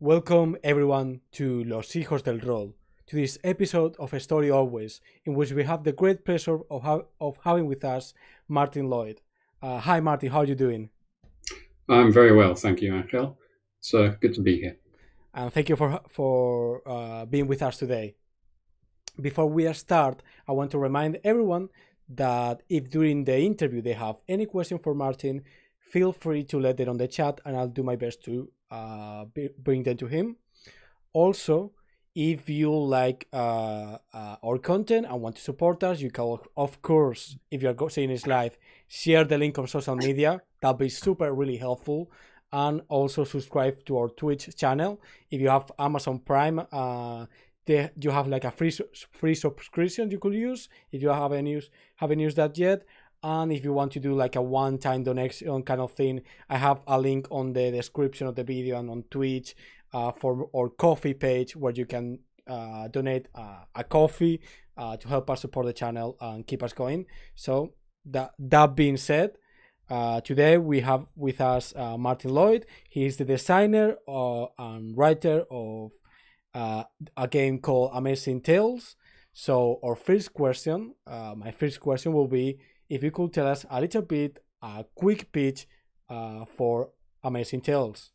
Welcome everyone to Los Hijos del Rol, to this episode of Story Always, in which we have the great pleasure of having with us Martin Lloyd. Hi Martin, how are you doing? I'm very well, thank you, Angel. It's good to be here. And thank you for being with us today. Before we start, I want to remind everyone that if during the interview they have any question for Martin, feel free to let it on the chat, and I'll do my best to bring them to him. Also, if you like our content and want to support us, you can, of course, if you're seeing this live, share the link on social media. That'll be super really helpful. And also subscribe to our Twitch channel. If you have Amazon Prime, you have like a free subscription you could use if you haven't used that yet. And if you want to do like a one-time donation kind of thing, I have a link on the description of the video and on Twitch for our coffee page where you can donate a coffee to help us support the channel and keep us going. So that being said, today we have with us Martin Lloyd. He is the designer and writer of a game called Amazing Tales. So our first question, my first question will be if you could tell us a little bit, a quick pitch for Amazing Tales.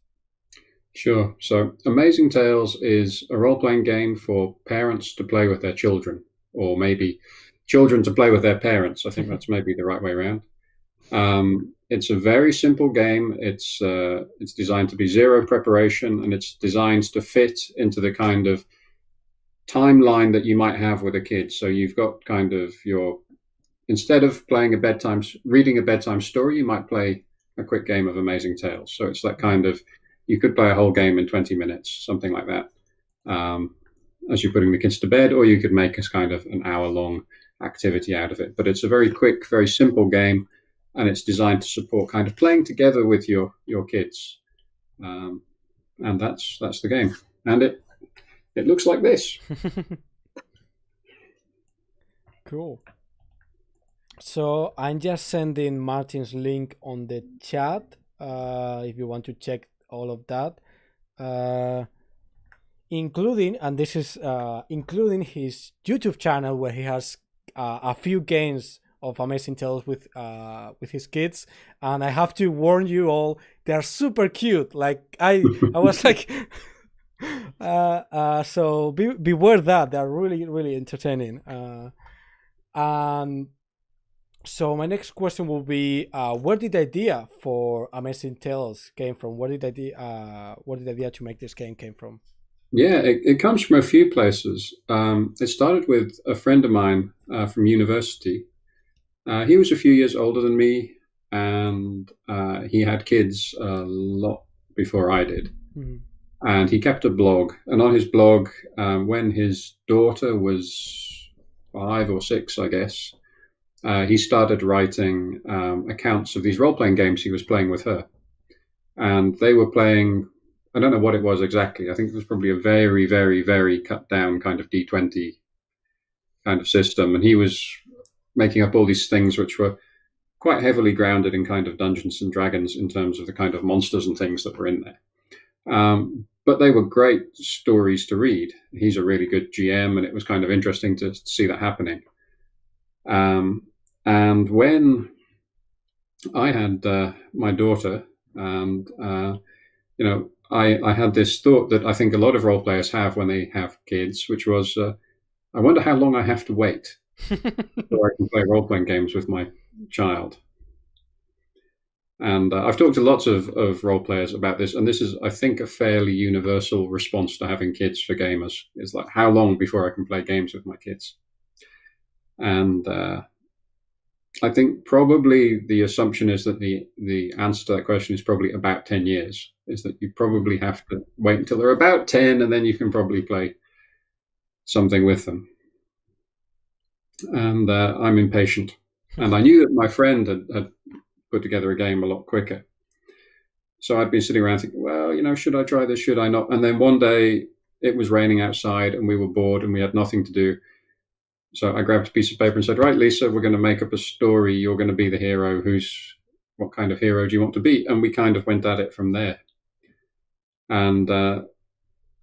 Sure. So, Amazing Tales is a role playing game for parents to play with their children, or maybe children to play with their parents. I think that's maybe the right way around. It's a very simple game. It's designed to be zero preparation, and it's designed to fit into the kind of timeline that you might have with a kid. So you've got kind of instead of reading a bedtime story, you might play a quick game of Amazing Tales. So it's that kind of, you could play a whole game in 20 minutes, something like that, as you're putting the kids to bed, or you could make a kind of an hour-long activity out of it. But it's a very quick, very simple game, and it's designed to support kind of playing together with your kids. And that's the game. And it looks like this. Cool. So I'm just sending Martin's link on the chat if you want to check all of that, including, and this is including his YouTube channel where he has a few games of Amazing Tales with his kids, and I have to warn you all, they're super cute. Like I was like, so beware that they're really really entertaining. And so my next question will be, where did the idea for Amazing Tales came from? Where did the idea to make this game came from? Yeah, it comes from a few places. It started with a friend of mine from university. He was a few years older than me, and he had kids a lot before I did. Mm-hmm. And he kept a blog. And on his blog, when his daughter was 5 or 6, I guess, he started writing accounts of these role-playing games he was playing with her. And they were playing, I don't know what it was exactly. I think it was probably a very, very, very cut-down kind of D20 kind of system. And he was making up all these things which were quite heavily grounded in kind of Dungeons and Dragons in terms of the kind of monsters and things that were in there. But they were great stories to read. He's a really good GM, and it was kind of interesting to see that happening. And when I had my daughter, and I had this thought that I think a lot of role players have when they have kids, which was, I wonder how long I have to wait before I can play role playing games with my child. And I've talked to lots of role players about this, and this is, I think, a fairly universal response to having kids for gamers. Is like, how long before I can play games with my kids? And I think probably the assumption is that the answer to that question is probably about 10 years, is that you probably have to wait until they're about 10, and then you can probably play something with them. And I'm impatient. And I knew that my friend had put together a game a lot quicker. So I'd been sitting around thinking, well, should I try this? Should I not? And then one day it was raining outside and we were bored and we had nothing to do. So I grabbed a piece of paper and said, right, Lisa, we're going to make up a story. You're going to be the hero. What kind of hero do you want to be? And we kind of went at it from there. And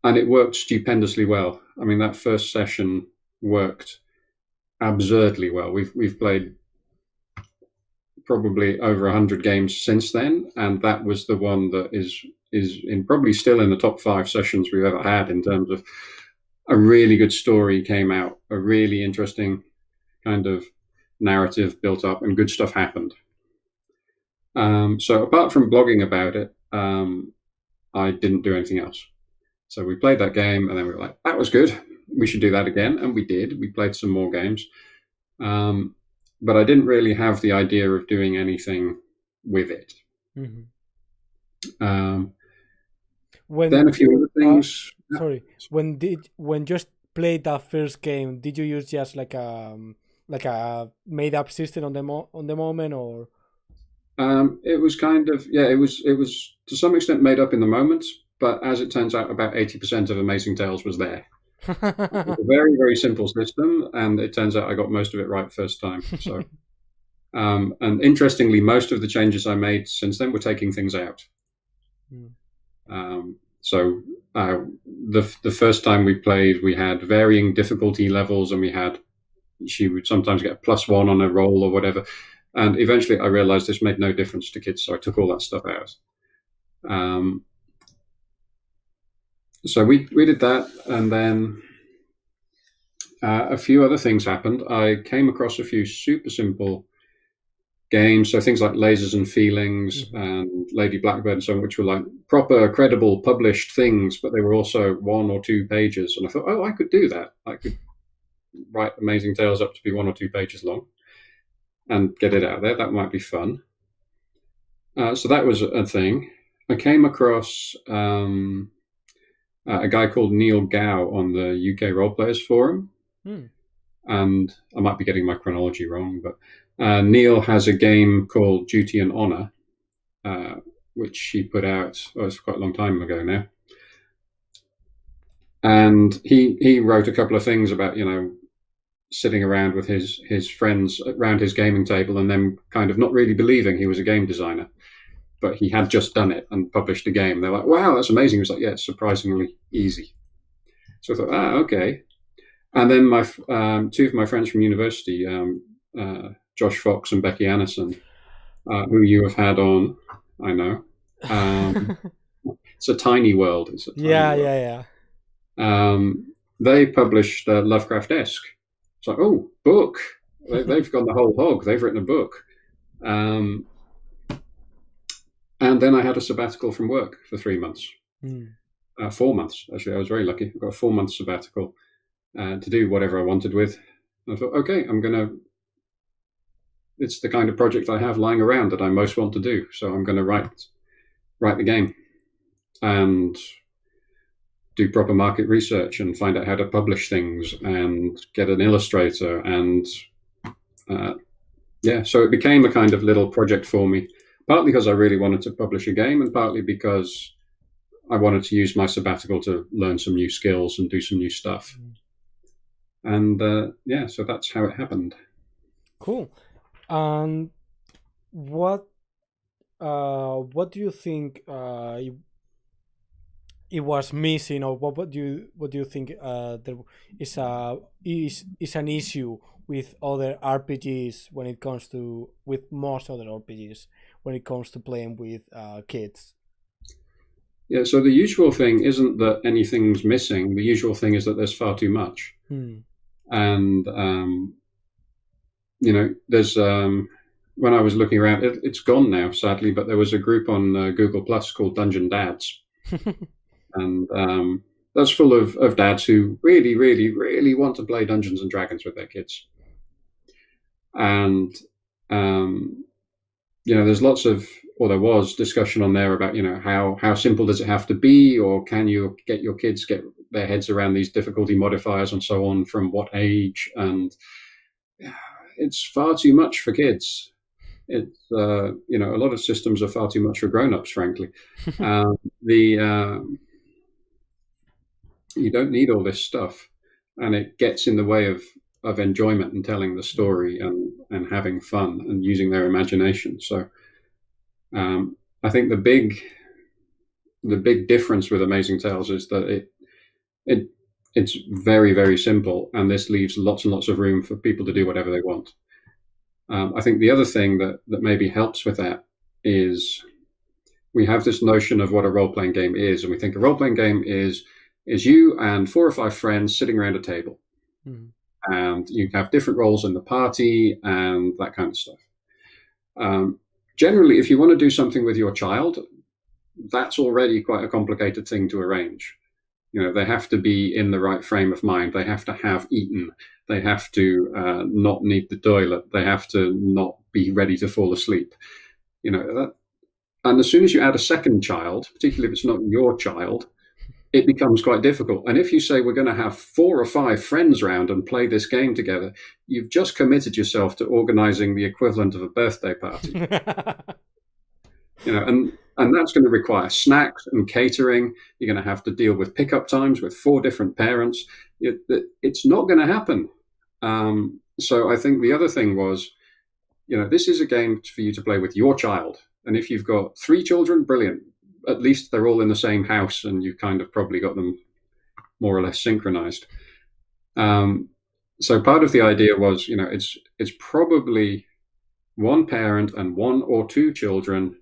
and it worked stupendously well. I mean, that first session worked absurdly well. We've played probably over 100 games since then, and that was the one that is probably still in the top 5 sessions we've ever had in terms of a really good story came out, a really interesting kind of narrative built up, and good stuff happened. So apart from blogging about it, I didn't do anything else. So we played that game, and then we were like, that was good. We should do that again. And we did. We played some more games. But I didn't really have the idea of doing anything with it. Mm-hmm. Then a few other things. Sorry, when just played that first game, did you use just like a made up system on the moment, or? It was kind of, yeah, it was to some extent made up in the moment, but as it turns out, about 80% of Amazing Tales was there. It's a very, very simple system, and it turns out I got most of it right first time. So, and interestingly, most of the changes I made since then were taking things out. So the first time we played, we had varying difficulty levels, and she would sometimes get a +1 on a roll or whatever. And eventually I realized this made no difference to kids, so I took all that stuff out. So we did that, and then a few other things happened. I came across a few super simple games, so things like Lasers and Feelings and Lady Blackbird and so on, which were like proper, credible, published things, but they were also 1 or 2 pages. And I thought, oh, I could do that. I could write Amazing Tales up to be 1 or 2 pages long and get it out there. That might be fun. So that was a thing. I came across a guy called Neil Gow on the UK Roleplayers Forum. And I might be getting my chronology wrong, but Neil has a game called Duty and Honor, which he put out, it's quite a long time ago now. And he wrote a couple of things about, sitting around with his friends around his gaming table and then kind of not really believing he was a game designer, but he had just done it and published a game. They're like, wow, that's amazing. He was like, yeah, it's surprisingly easy. So I thought, okay. And then my 2 of my friends from university, Josh Fox and Becky Annison, who you have had on, I know. It's a tiny world. Yeah. They published Lovecraft-esque. It's like, oh, book. They've gone the whole hog. They've written a book. And then I had a sabbatical from work for 3 months. 4 months, actually. I was very lucky. I got a 4-month sabbatical to do whatever I wanted with. And I thought, okay, it's the kind of project I have lying around that I most want to do. So I'm going to write the game and do proper market research and find out how to publish things and get an illustrator. And so it became a kind of little project for me, partly because I really wanted to publish a game and partly because I wanted to use my sabbatical to learn some new skills and do some new stuff. And so that's how it happened. Cool. And what do you think it was missing, or what do you think there is an issue with other RPGs when it comes to, with most other RPGs when it comes to playing with kids? Yeah, so the usual thing isn't that anything's missing. The usual thing is that there's far too much. And there's when I was looking around, it's gone now, sadly, but there was a group on Google Plus called Dungeon Dads. And that's full of dads who really, really, really want to play Dungeons and Dragons with their kids. And, there's there was discussion on there about, how simple does it have to be, or can you get your kids get their heads around these difficulty modifiers and so on, from what age? And it's far too much for kids. It's, a lot of systems are far too much for grown-ups, frankly. You don't need all this stuff, and it gets in the way of enjoyment and telling the story and having fun and using their imagination. So I think the big difference with Amazing Tales is that it it's very, very simple, and this leaves lots and lots of room for people to do whatever they want. I think the other thing that maybe helps with that is we have this notion of what a role-playing game is, and we think a role-playing game is you and 4 or 5 friends sitting around a table, and you have different roles in the party and that kind of stuff. Generally, if you want to do something with your child, that's already quite a complicated thing to arrange. They have to be in the right frame of mind. They have to have eaten. They have to not need the toilet. They have to not be ready to fall asleep. And as soon as you add a second child, particularly if it's not your child, it becomes quite difficult. And if you say we're going to have 4 or 5 friends round and play this game together, you've just committed yourself to organizing the equivalent of a birthday party. And that's going to require snacks and catering. You're going to have to deal with pickup times with 4 different parents. It's not going to happen. So I think the other thing was, this is a game for you to play with your child. And if you've got 3 children, brilliant. At least they're all in the same house and you've kind of probably got them more or less synchronized. So part of the idea was, it's probably 1 parent and 1 or 2 children.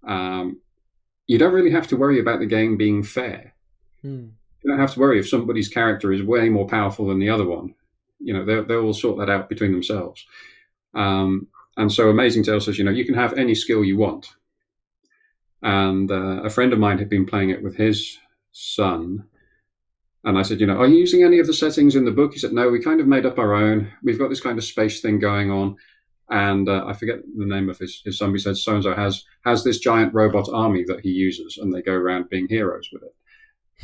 You don't really have to worry about the game being fair. You don't have to worry if somebody's character is way more powerful than the other one. They will sort that out between themselves. And so Amazing Tale says, you can have any skill you want. And a friend of mine had been playing it with his son. And I said, are you using any of the settings in the book? He said, no, we kind of made up our own. We've got this kind of space thing going on. And I forget the name of his son. He said, so-and-so has this giant robot army that he uses, and they go around being heroes with it.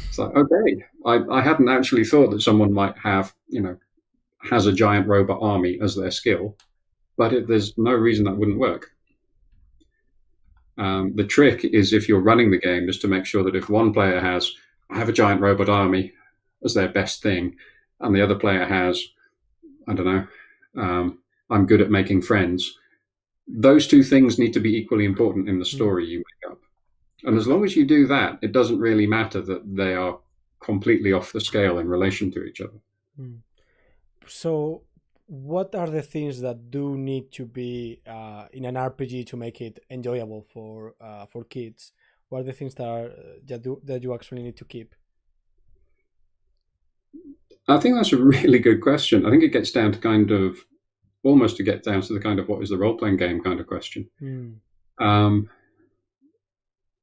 It's like, okay, I hadn't actually thought that someone might have, has a giant robot army as their skill, but there's no reason that wouldn't work. The trick is, if you're running the game, is to make sure that if one player has, I have a giant robot army as their best thing, and the other player has, I don't know, I'm good at making friends, those 2 things need to be equally important in the story you make up. And as long as you do that, it doesn't really matter that they are completely off the scale in relation to each other. So what are the things that do need to be in an RPG to make it enjoyable for kids? What are the things that you actually need to keep? I think that's a really good question. I think it gets down to kind of almost to get down to the kind of what is the role-playing game kind of question. The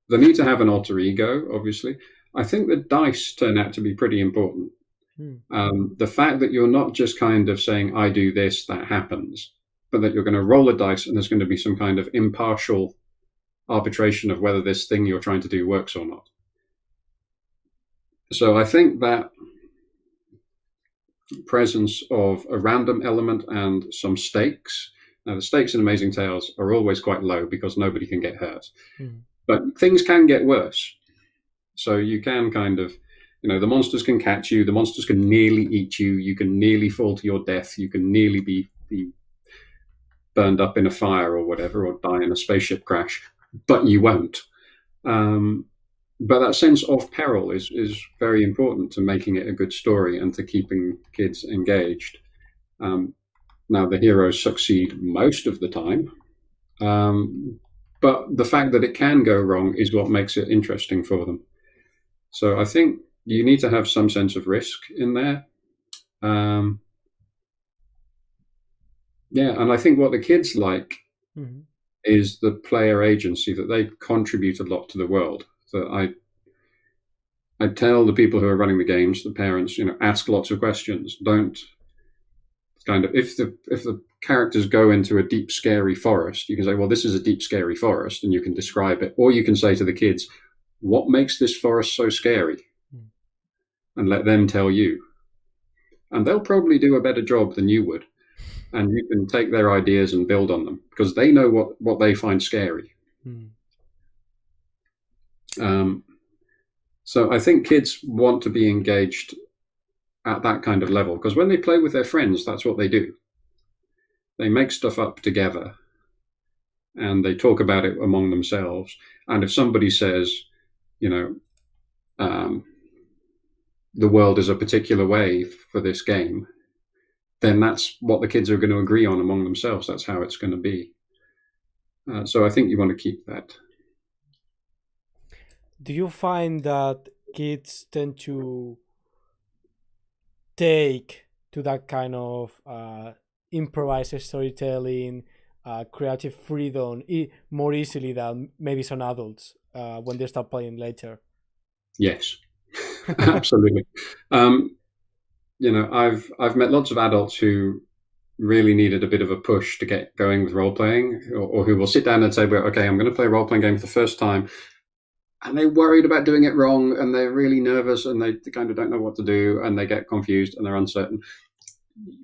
need to have an alter ego, obviously. I think the dice turn out to be pretty important. The fact that you're not just kind of saying, I do this, that happens, but that you're going to roll a dice and there's going to be some kind of impartial arbitration of whether this thing you're trying to do works or not. So I think that presence of a random element and some stakes. Now, the stakes in Amazing Tales are always quite low because nobody can get hurt. But things can get worse. So you can kind of, the monsters can catch you, the monsters can nearly eat you, you can nearly fall to your death, you can nearly be burned up in a fire or whatever, or die in a spaceship crash, but you won't. But that sense of peril is very important to making it a good story and to keeping kids engaged. Now, the heroes succeed most of the time, but the fact that it can go wrong is what makes it interesting for them. So I think you need to have some sense of risk in there. And I think what the kids like is the player agency, that they contribute a lot to the world. So I tell the people who are running the games, the parents, ask lots of questions. Don't kind of, if the characters go into a deep, scary forest, you can say, well, this is a deep, scary forest, and you can describe it. Or you can say to the kids, what makes this forest so scary? And let them tell you. And they'll probably do a better job than you would. And you can take their ideas and build on them because they know what they find scary. So I think kids want to be engaged at that kind of level because when they play with their friends, that's what they do. They make stuff up together and they talk about it among themselves. And if somebody says, the world is a particular way for this game, then that's what the kids are going to agree on among themselves. That's how it's going to be. So I think you want to keep that. Do you find that kids tend to take to that kind of improvised storytelling, creative freedom more easily than maybe some adults when they start playing later? Yes, absolutely. I've met lots of adults who really needed a bit of a push to get going with role playing, or who will sit down and say, "Well, okay, I'm going to play a role playing game for the first time," and they're worried about doing it wrong, and they're really nervous, and they kind of don't know what to do, and they get confused, and they're uncertain.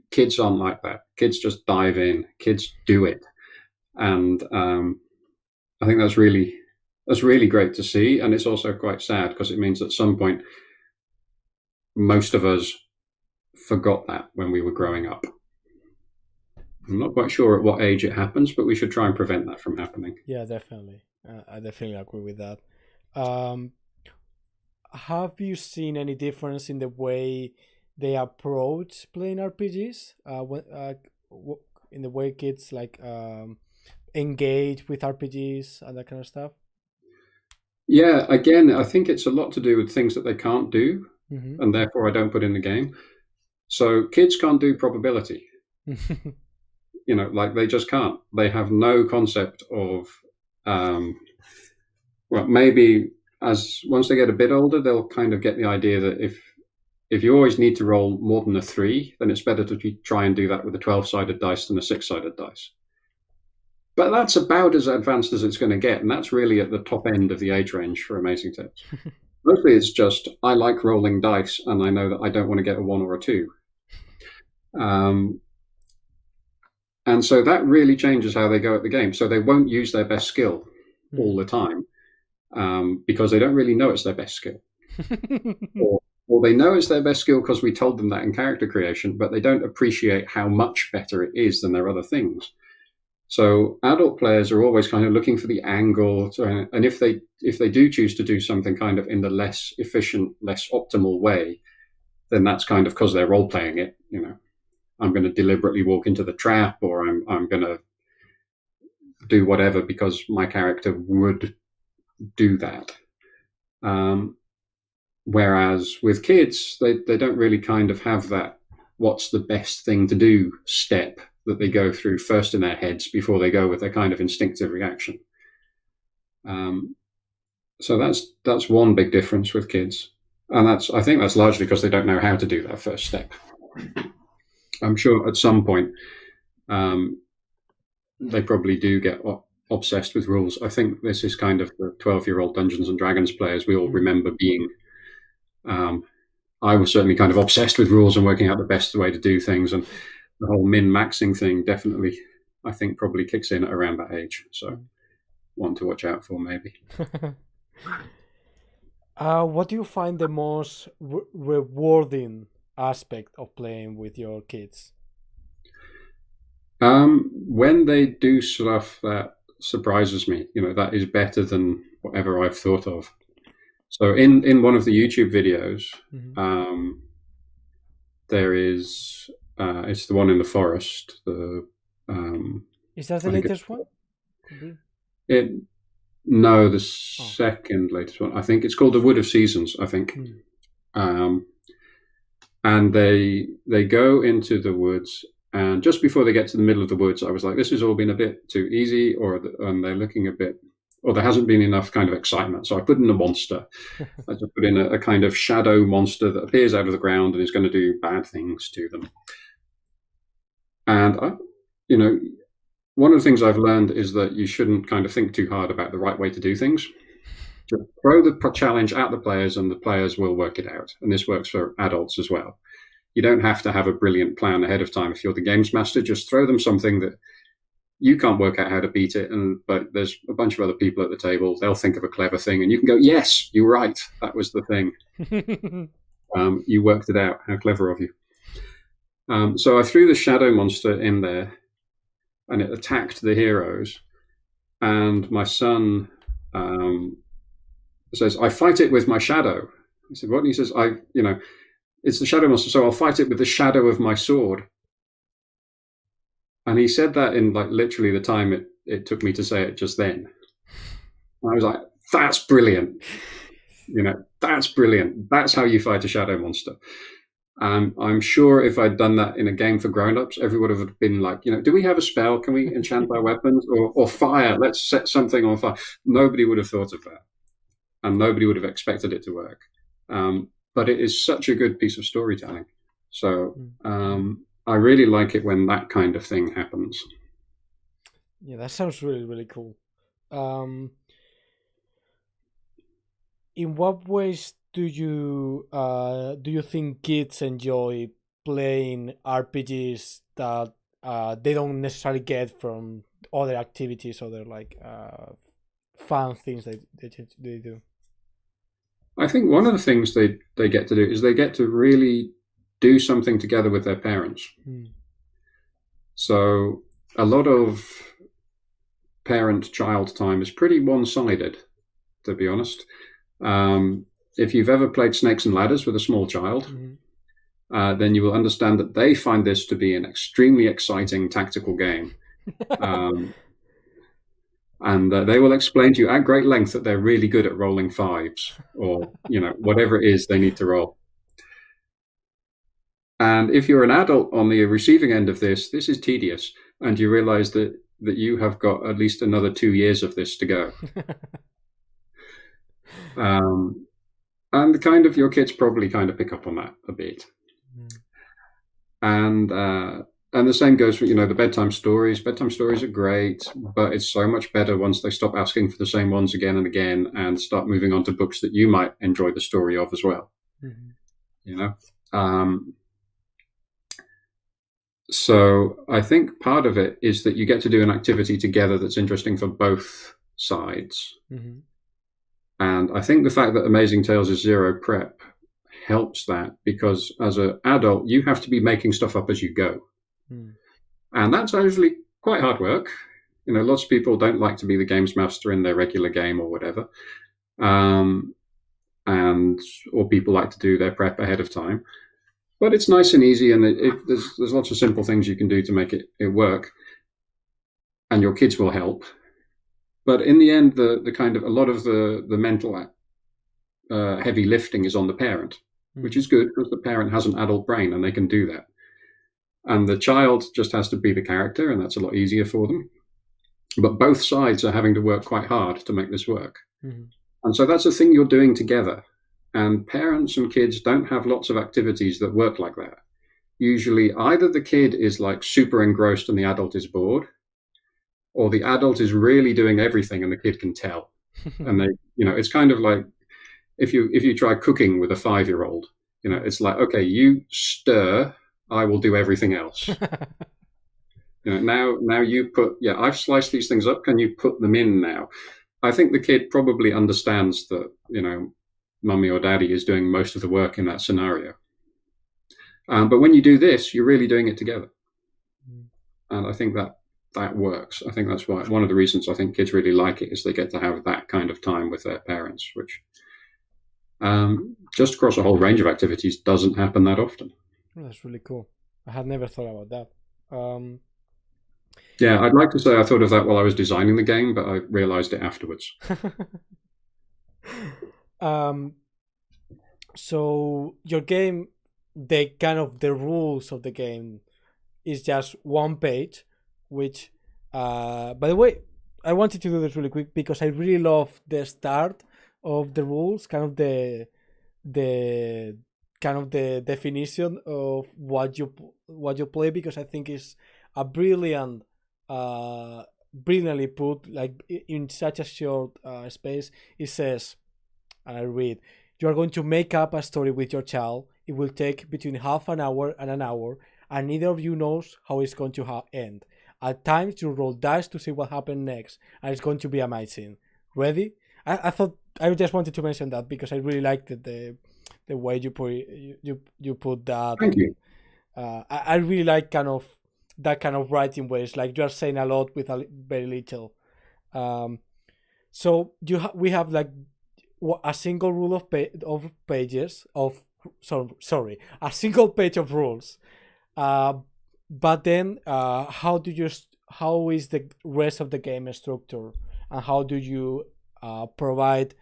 Kids aren't like that. Kids just dive in. Kids do it, and I think that's really great to see, and it's also quite sad because it means at some point most of us forgot that when we were growing up. I'm not quite sure at what age it happens, but we should try and prevent that from happening. Yeah, definitely. I definitely agree with that. Um, have you seen any difference in the way they approach playing RPGs? In the way kids like engage with RPGs and that kind of stuff? Yeah, again, I think it's a lot to do with things that they can't do, Mm-hmm. and therefore I don't put in the game. So kids can't do probability. Like they just can't. They have no concept of, maybe once they get a bit older, they'll kind of get the idea that if you always need to roll more than a 3, then it's better to try and do that with a 12-sided dice than a 6-sided dice. But that's about as advanced as it's going to get, and that's really at the top end of the age range for Amazing Tales. Mostly it's just, I like rolling dice, and I know that I don't want to get a 1 or a 2. And so that really changes how they go at the game. So they won't use their best skill all the time because they don't really know it's their best skill. or they know it's their best skill because we told them that in character creation, but they don't appreciate how much better it is than their other things. So adult players are always kind of looking for the angle, and if they do choose to do something kind of in the less efficient, less optimal way, then that's kind of because they're role playing it. I'm going to deliberately walk into the trap, or I'm going to do whatever because my character would do that. Whereas with kids, they don't really kind of have that what's the best thing to do step that they go through first in their heads before they go with their kind of instinctive reaction. So that's one big difference with kids. And I think that's largely because they don't know how to do that first step. I'm sure at some point they probably do get obsessed with rules. I think this is kind of the 12-year-old Dungeons and Dragons players we all remember being. I was certainly kind of obsessed with rules and working out the best way to do things, and the whole min-maxing thing definitely, I think, probably kicks in at around that age. So one to watch out for, maybe. What do you find the most rewarding aspect of playing with your kids? When they do stuff that surprises me, that is better than whatever I've thought of. So in one of the YouTube videos, there is it's the one in the forest. Is that the latest one? No, the second latest one. I think it's called The Wood of Seasons, I think. And they go into the woods, and just before they get to the middle of the woods, I was like, this has all been a bit too easy, and they're looking a bit, or there hasn't been enough kind of excitement. So I put in a monster. I just put in a kind of shadow monster that appears out of the ground and is going to do bad things to them. And one of the things I've learned is that you shouldn't kind of think too hard about the right way to do things. Just throw the challenge at the players, and the players will work it out. And this works for adults as well. You don't have to have a brilliant plan ahead of time if you're the games master. Just throw them something that you can't work out how to beat it, but there's a bunch of other people at the table. They'll think of a clever thing, and you can go, yes, you're right. That was the thing. You worked it out. How clever of you. So I threw the shadow monster in there, and it attacked the heroes. And my son says, I fight it with my shadow. He said, what? And he says, it's the shadow monster, so I'll fight it with the shadow of my sword. And he said that in like literally the time it took me to say it just then. And I was like, that's brilliant. That's brilliant. That's how you fight a shadow monster. I'm sure if I'd done that in a game for grown-ups, everyone would have been like, do we have a spell? Can we enchant our weapons? Or fire? Let's set something on fire. Nobody would have thought of that. And nobody would have expected it to work. But it is such a good piece of storytelling. So I really like it when that kind of thing happens. Yeah, that sounds really, really cool. In what ways do you think kids enjoy playing RPGs that they don't necessarily get from other activities, other like fun things that they do? I think one of the things they get to do is they get to really do something together with their parents. So a lot of parent-child time is pretty one-sided, to be honest. If you've ever played Snakes and Ladders with a small child, then you will understand that they find this to be an extremely exciting tactical game. And they will explain to you at great length that they're really good at rolling fives or, whatever it is they need to roll. And if you're an adult on the receiving end of this is tedious. And you realize that you have got at least another 2 years of this to go. And your kids probably kind of pick up on that a bit. And the same goes for, the bedtime stories. Bedtime stories are great, but it's so much better once they stop asking for the same ones again and again and start moving on to books that you might enjoy the story of as well. So I think part of it is that you get to do an activity together that's interesting for both sides. And I think the fact that Amazing Tales is zero prep helps that, because as an adult, you have to be making stuff up as you go. And that's actually quite hard work. Lots of people don't like to be the games master in their regular game or whatever. Or people like to do their prep ahead of time. But it's nice and easy, and there's lots of simple things you can do to make it work. And your kids will help. But in the end, the kind of a lot of the mental heavy lifting is on the parent, which is good because the parent has an adult brain and they can do that. And the child just has to be the character, and that's a lot easier for them. But both sides are having to work quite hard to make this work. And so that's a thing you're doing together. And parents and kids don't have lots of activities that work like that. Usually either the kid is like super engrossed and the adult is bored, or the adult is really doing everything and the kid can tell. And it's kind of like if you try cooking with a 5-year-old, it's like, okay, you stir, I will do everything else. Now you put, I've sliced these things up, can you put them in now? I think the kid probably understands that, mummy or daddy is doing most of the work in that scenario. But when you do this, you're really doing it together. And I think that works. I think that's why one of the reasons I think kids really like it is they get to have that kind of time with their parents, which just across a whole range of activities doesn't happen that often. Oh, that's really cool. I had never thought about that. Yeah, I'd like to say I thought of that while I was designing the game, but I realized it afterwards. So your game, the rules of the game is just one page, which by the way, I wanted to do this really quick because I really love the start of the rules, kind of the definition of what you play, because I think it's a brilliantly put, like in such a short space. It says, and I read, you are going to make up a story with your child. It will take between half an hour and an hour, and neither of you knows how it's going to end. At times, you roll dice to see what happens next, and it's going to be amazing. Ready? I thought I just wanted to mention that because I really liked the way you put that. Thank you. I really like that kind of writing where it's like you are saying a lot with very little. So we have like a single rule of pages of sorry, a single page of rules. But then, how is the rest of the game structure, and how do you provide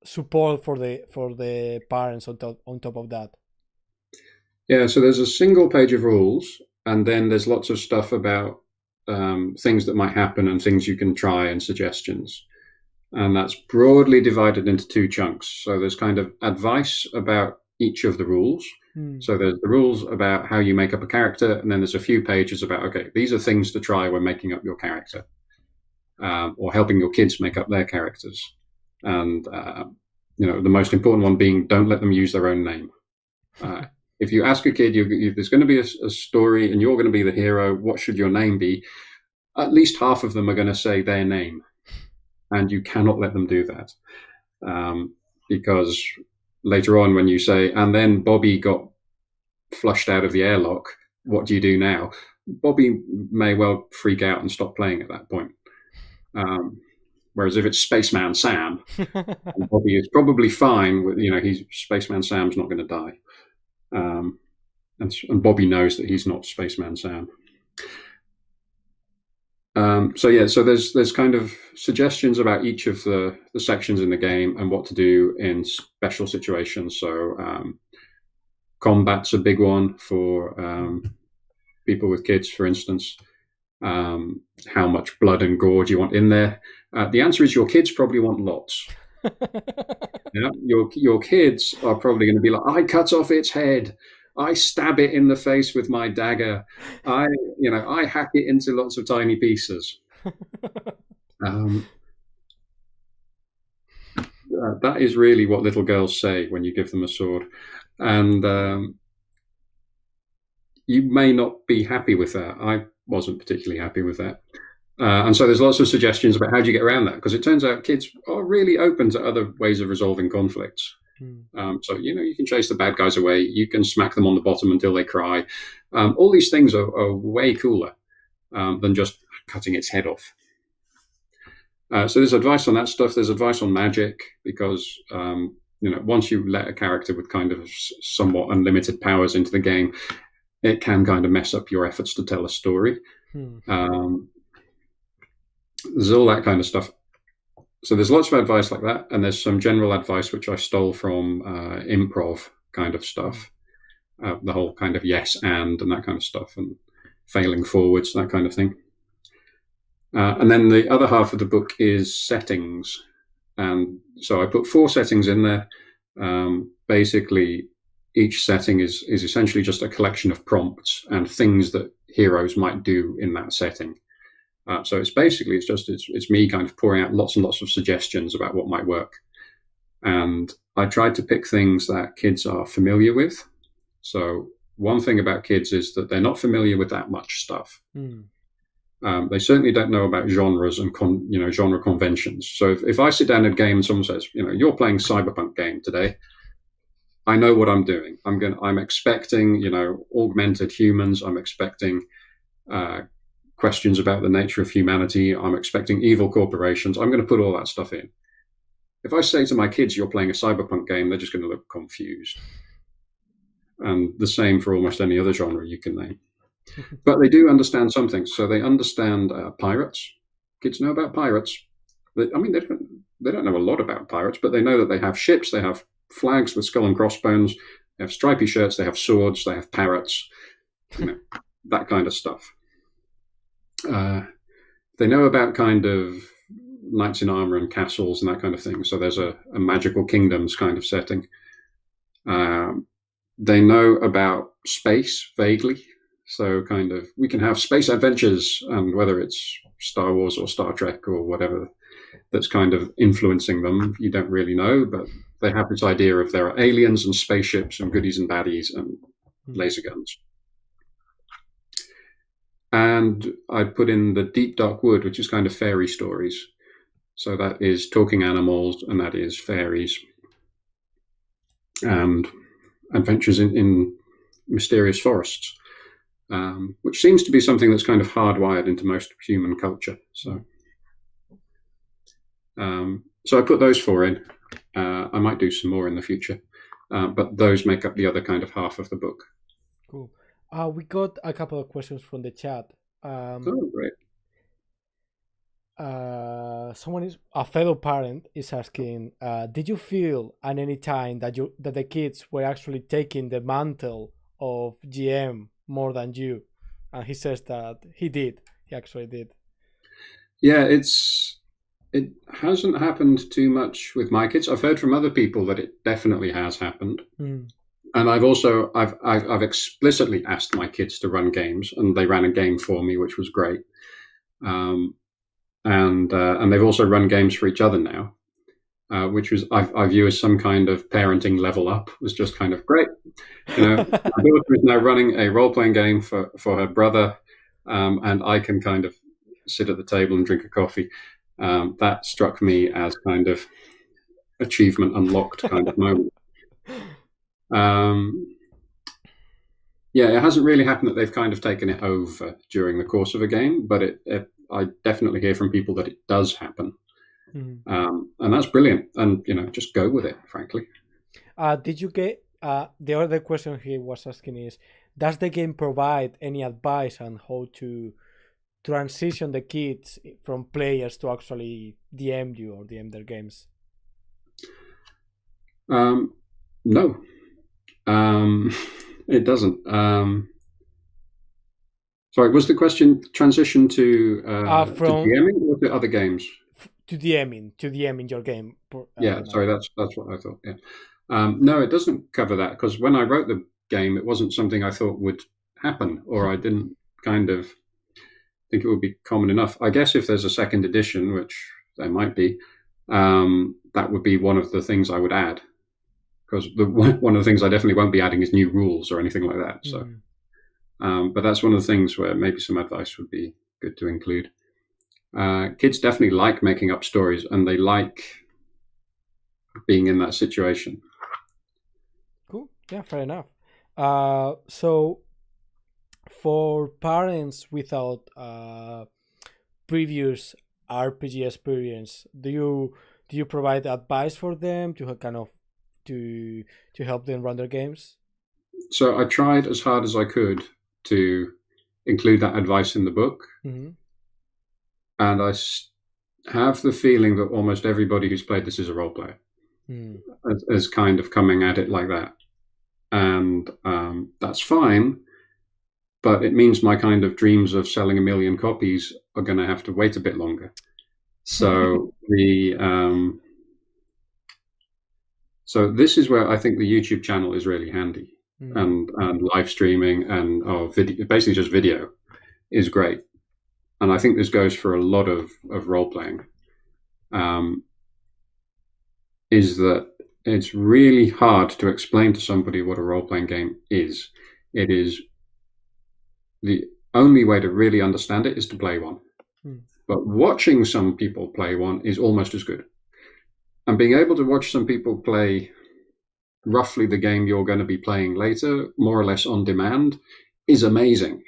support for the parents on top of that? Yeah, so there's a single page of rules, and then there's lots of stuff about things that might happen and things you can try and suggestions. And that's broadly divided into two chunks. So there's kind of advice about each of the rules. So there's the rules about how you make up a character, and then there's a few pages about, okay, these are things to try when making up your character, or helping your kids make up their characters. And the most important one being, don't let them use their own name. If you ask a kid, there's going to be a story and you're going to be the hero, what should your name be? At least half of them are going to say their name. And you cannot let them do that. Because later on when you say, and then Bobby got flushed out of the airlock, what do you do now? Bobby may well freak out and stop playing at that point. Whereas if it's Spaceman Sam, Bobby is probably fine with, Spaceman Sam's not going to die. And Bobby knows that he's not Spaceman Sam. So there's kind of suggestions about each of the sections in the game and what to do in special situations. So combat's a big one for people with kids, for instance. How much blood and gore do you want in there? The answer is your kids probably want lots. Yeah, your kids are probably going to be like, I cut off its head, I stab it in the face with my dagger, I hack it into lots of tiny pieces. That is really what little girls say when you give them a sword, and you may not be happy with that. I wasn't particularly happy with that. And so there's lots of suggestions about how do you get around that, because it turns out kids are really open to other ways of resolving conflicts. So you can chase the bad guys away, you can smack them on the bottom until they cry. All these things are way cooler than just cutting its head off. So there's advice on that stuff. There's advice on magic, because once you let a character with kind of somewhat unlimited powers into the game, it can kind of mess up your efforts to tell a story. There's all that kind of stuff. So there's lots of advice like that, and there's some general advice which I stole from improv kind of stuff, the whole kind of yes and that kind of stuff, and failing forwards, that kind of thing. And then the other half of the book is settings, and so I put 4 settings in there. Basically, each setting is essentially just a collection of prompts and things that heroes might do in that setting. So it's me kind of pouring out lots and lots of suggestions about what might work. And I tried to pick things that kids are familiar with. So one thing about kids is that they're not familiar with that much stuff. They certainly don't know about genres and genre conventions. So if I sit down in a game and someone says, you're playing Cyberpunk game today, I know what I'm doing. I'm expecting, augmented humans. I'm expecting questions about the nature of humanity. I'm expecting evil corporations. I'm going to put all that stuff in. If I say to my kids, you're playing a Cyberpunk game, they're just going to look confused. And the same for almost any other genre you can name. But they do understand some things. So they understand pirates. Kids know about pirates. They don't know a lot about pirates, but they know that they have ships, they have flags with skull and crossbones, they have stripy shirts, they have swords, they have parrots, that kind of stuff. They know about kind of knights in armor and castles and that kind of thing. So there's a magical kingdoms kind of setting. They know about space vaguely. So kind of we can have space adventures, and whether it's Star Wars or Star Trek or whatever that's kind of influencing them, you don't really know, but they have this idea of there are aliens and spaceships and goodies and baddies and laser guns. And I put in the Deep Dark Wood, which is kind of fairy stories. So that is talking animals, and that is fairies and adventures in mysterious forests, which seems to be something that's kind of hardwired into most human culture. So So I put those 4 in. I might do some more in the future, but those make up the other kind of half of the book. Cool. We got a couple of questions from the chat. Oh, great. A fellow parent is asking, did you feel at any time that the kids were actually taking the mantle of GM more than you? And he says that he did. He actually did. Yeah, it hasn't happened too much with my kids. I've heard from other people that it definitely has happened. Mm. And I've explicitly asked my kids to run games, and they ran a game for me, which was great. And they've also run games for each other now, which was I view as some kind of parenting level up. It was just kind of great. My daughter is now running a role-playing game for her brother, and I can kind of sit at the table and drink a coffee. That struck me as kind of achievement unlocked kind of moment. Yeah, it hasn't really happened that they've kind of taken it over during the course of a game, but I definitely hear from people that it does happen. Mm-hmm. And that's brilliant. And, just go with it, frankly. Did you get, the other question he was asking is, does the game provide any advice on how to transition the kids from players to actually DM you or DM their games? No. It doesn't. Sorry, was the question transition to DMing or to other games? To DMing your game. Yeah, sorry, that's what I thought. Yeah. No, it doesn't cover that, because when I wrote the game, it wasn't something I thought would happen, or I didn't kind of think it would be common enough. I guess if there's a second edition, which there might be, that would be one of the things I would add. Because one of the things I definitely won't be adding is new rules or anything like that. So, but that's one of the things where maybe some advice would be good to include. Kids definitely like making up stories, and they like being in that situation. Cool. Yeah, fair enough. So, for parents without previous RPG experience, do you provide advice for them to kind of to help them run their games? So I tried as hard as I could to include that advice in the book. Mm-hmm. And I have the feeling that almost everybody who's played this is a role player, as kind of coming at it like that. And that's fine, but it means my kind of dreams of selling 1 million copies are going to have to wait a bit longer. So So this is where I think the YouTube channel is really handy, and live streaming and video, basically just video, is great. And I think this goes for a lot of role playing. Is that it's really hard to explain to somebody what a role playing game is. It is the only way to really understand it is to play one. But watching some people play one is almost as good. And being able to watch some people play roughly the game you're going to be playing later, more or less on demand, is amazing.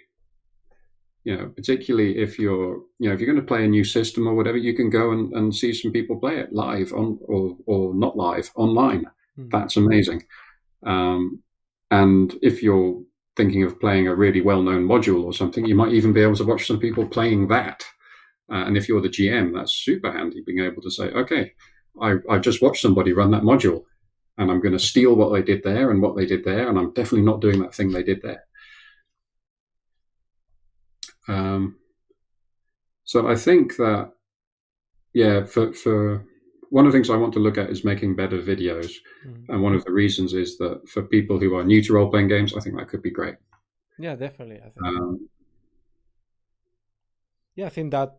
Particularly if you're going to play a new system or whatever, you can go and see some people play it live or not live, online. That's amazing. And if you're thinking of playing a really well-known module or something, you might even be able to watch some people playing that. And if you're the GM, that's super handy, being able to say, okay, I've just watched somebody run that module, and I'm going to steal what they did there and what they did there, and I'm definitely not doing that thing they did there. So I think that, for one of the things I want to look at is making better videos. And one of the reasons is that for people who are new to role-playing games, I think that could be great. Yeah, definitely. I think that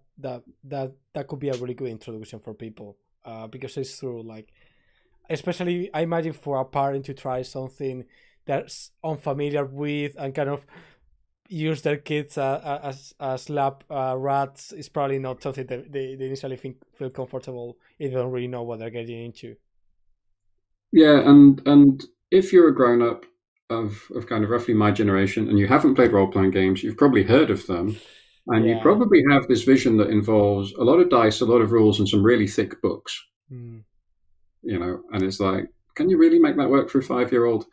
could be a really good introduction for people, because it's true, like, especially I imagine for a parent to try something that's unfamiliar with and kind of use their kids as lab rats is probably not something that they initially feel comfortable if they don't really know what they're getting into. Yeah, and if you're a grown-up of kind of roughly my generation and you haven't played role-playing games, you've probably heard of them, and you probably have this vision that involves a lot of dice, a lot of rules, and some really thick books. Mm. And it's like, can you really make that work for a 5-year-old?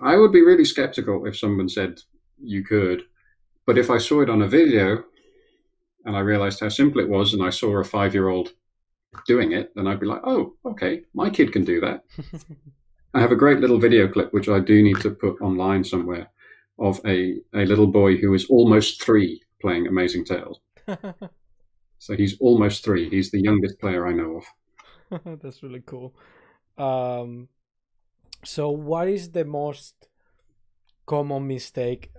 I would be really skeptical if someone said you could. But if I saw it on a video and I realized how simple it was and I saw a 5-year-old doing it, then I'd be like, oh, okay, my kid can do that. I have a great little video clip, which I do need to put online somewhere, of a little boy who is almost 3 playing Amazing Tales. So he's almost 3. He's the youngest player I know of. That's really cool. So what is the most common mistake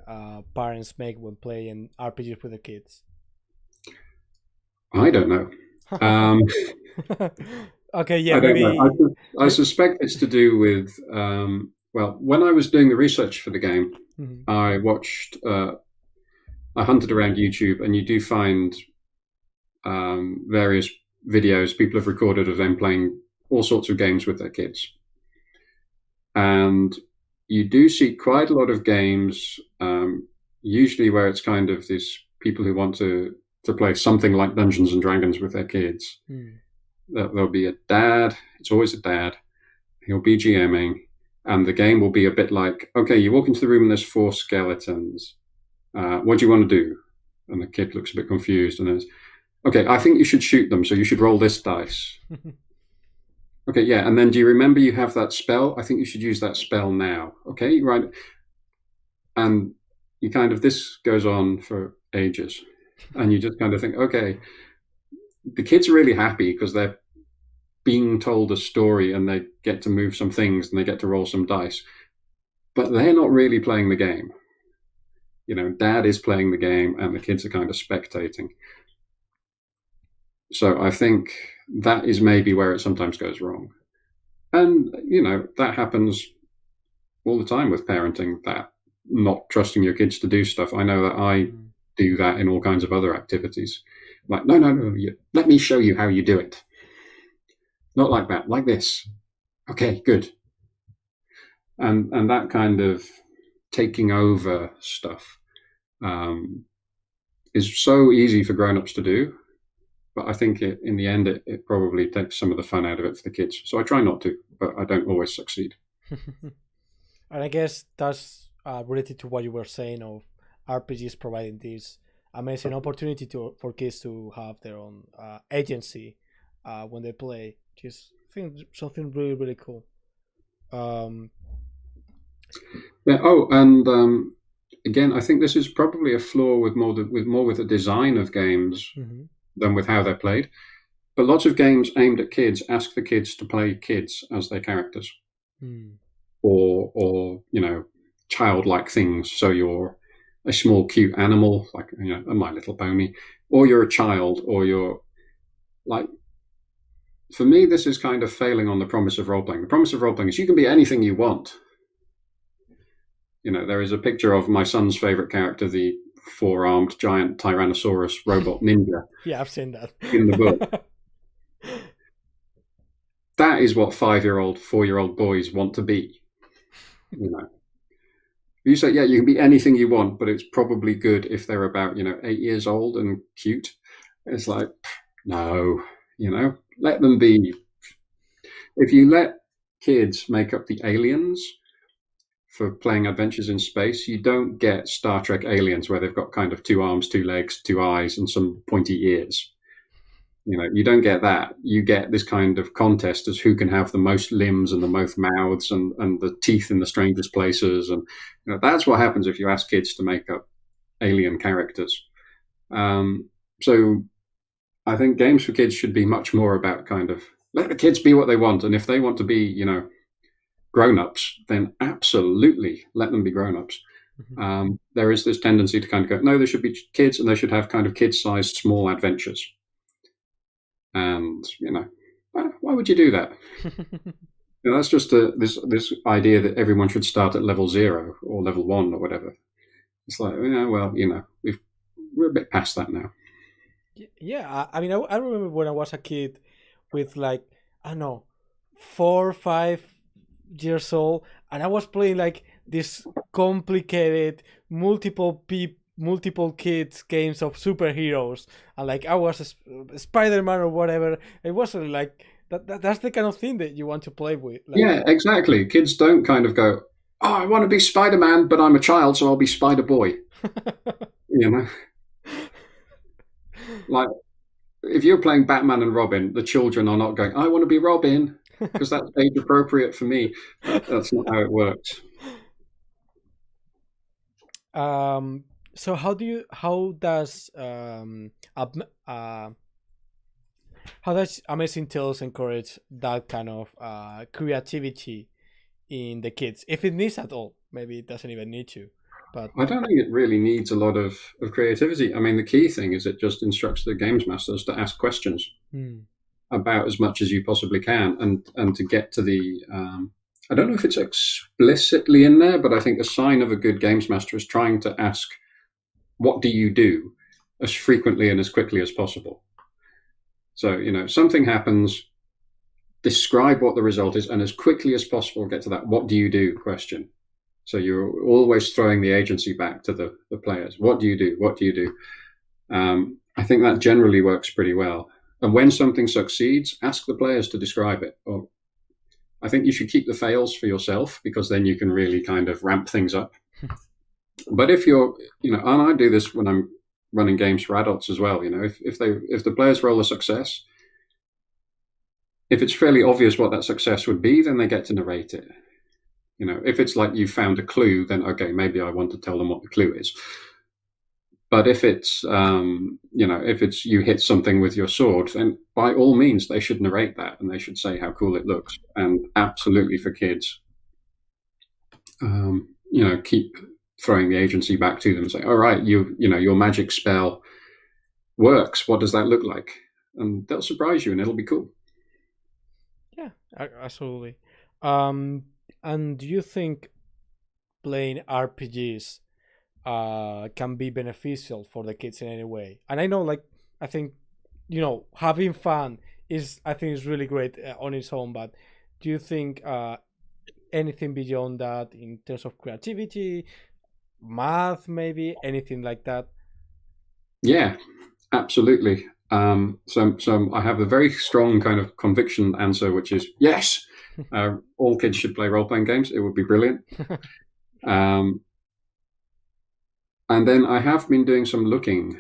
parents make when playing RPGs with their kids? I don't know. Okay, yeah, I don't maybe. know. I suspect it's to do with, when I was doing the research for the game, I watched, I hunted around YouTube, and you do find various videos people have recorded of them playing all sorts of games with their kids. And you do see quite a lot of games, usually where it's kind of these people who want to play something like Dungeons and Dragons with their kids. There'll be a dad, it's always a dad, he'll be GMing, and the game will be a bit like, okay, you walk into the room and there's 4 skeletons. What do you want to do? And the kid looks a bit confused and is, okay, I think you should shoot them, so you should roll this dice. Okay, yeah, and then do you remember you have that spell? I think you should use that spell now. Okay, right. And you kind of, this goes on for ages. And you just kind of think, okay, the kids are really happy because they're being told a story and they get to move some things and they get to roll some dice. But they're not really playing the game. Dad is playing the game and the kids are kind of spectating. So I think that is maybe where it sometimes goes wrong. And, that happens all the time with parenting, that not trusting your kids to do stuff. I know that I do that in all kinds of other activities. Like, no, let me show you how you do it. Not like that, like this. Okay, good. And that kind of taking over stuff is so easy for grown-ups to do. But I think in the end, it probably takes some of the fun out of it for the kids. So I try not to, but I don't always succeed. And I guess that's related to what you were saying of RPGs providing this amazing opportunity for kids to have their own agency when they play, which is, I think, something really, really cool. Yeah. Oh, and again, I think this is probably a flaw with more with the design of games than with how they're played. But lots of games aimed at kids ask the kids to play kids as their characters, or childlike things. So you're a small, cute animal, like a My Little Pony, or you're a child, or you're like. For me, this is kind of failing on the promise of role playing. The promise of role playing is you can be anything you want. There is a picture of my son's favorite character, the 4-armed giant Tyrannosaurus robot ninja. Yeah, I've seen that in the book. That is what 5-year-old, 4-year-old boys want to be. You say, yeah, you can be anything you want, but it's probably good if they're about 8 years old and cute. It's like, no, let them be. If you let kids make up the aliens for playing adventures in space, you don't get Star Trek aliens where they've got kind of 2 arms, 2 legs, 2 eyes, and some pointy ears. You don't get that. You get this kind of contest as who can have the most limbs and the most mouths and the teeth in the strangest places. And that's what happens if you ask kids to make up alien characters. So I think games for kids should be much more about kind of let the kids be what they want. And if they want to be, grown-ups, then absolutely let them be grown-ups. There is this tendency to kind of go, no, they should be kids and they should have kind of kid-sized small adventures. And, why would you do that? That's just this idea that everyone should start at level 0 or level 1 or whatever. It's like, we're a bit past that now. Yeah, I mean, I remember when I was a kid with 4 or 5 years old, and I was playing this complicated multiple kids games of superheroes, and I was a Spider-Man or whatever. It wasn't That's the kind of thing that you want to play with. Like, Yeah, exactly. Kids don't kind of go, "Oh, I want to be Spider-Man, but I'm a child, so I'll be Spider-Boy." You know, like if you're playing Batman and Robin, the children are not going, "I want to be Robin," because that's age appropriate for me. That's not how it works. so how does Amazing Tales encourage that kind of creativity in the kids, if it needs at all? Maybe it doesn't even need to, but I don't think it really needs a lot of creativity. I mean, the key thing is it just instructs the games masters to ask questions hmm. about as much as you possibly can, and to get to the. I don't know if it's explicitly in there, but I think a sign of a good games master is trying to ask, "What do you do?" as frequently and as quickly as possible. So, something happens, describe what the result is, and as quickly as possible get to that "what do you do" question. So you're always throwing the agency back to the players. What do you do? What do you do? I think that generally works pretty well. And when something succeeds, ask the players to describe it. Or I think you should keep the fails for yourself, because then you can really kind of ramp things up. But if you're, and I do this when I'm running games for adults as well. If the players roll a success, if it's fairly obvious what that success would be, then they get to narrate it. If it's like you found a clue, then okay, maybe I want to tell them what the clue is. But if it's, if it's you hit something with your sword, then by all means they should narrate that, and they should say how cool it looks. And absolutely for kids, keep throwing the agency back to them and say, all right, your magic spell works. What does that look like? And they'll surprise you, and it'll be cool. Yeah, absolutely. And do you think playing RPGs can be beneficial for the kids in any way? And I know, like, I think having fun is really great on its own. But do you think anything beyond that in terms of creativity, math, maybe anything like that? Yeah, absolutely. So I have a very strong kind of conviction answer, which is yes. All kids should play role-playing games. It would be brilliant. And then I have been doing some looking.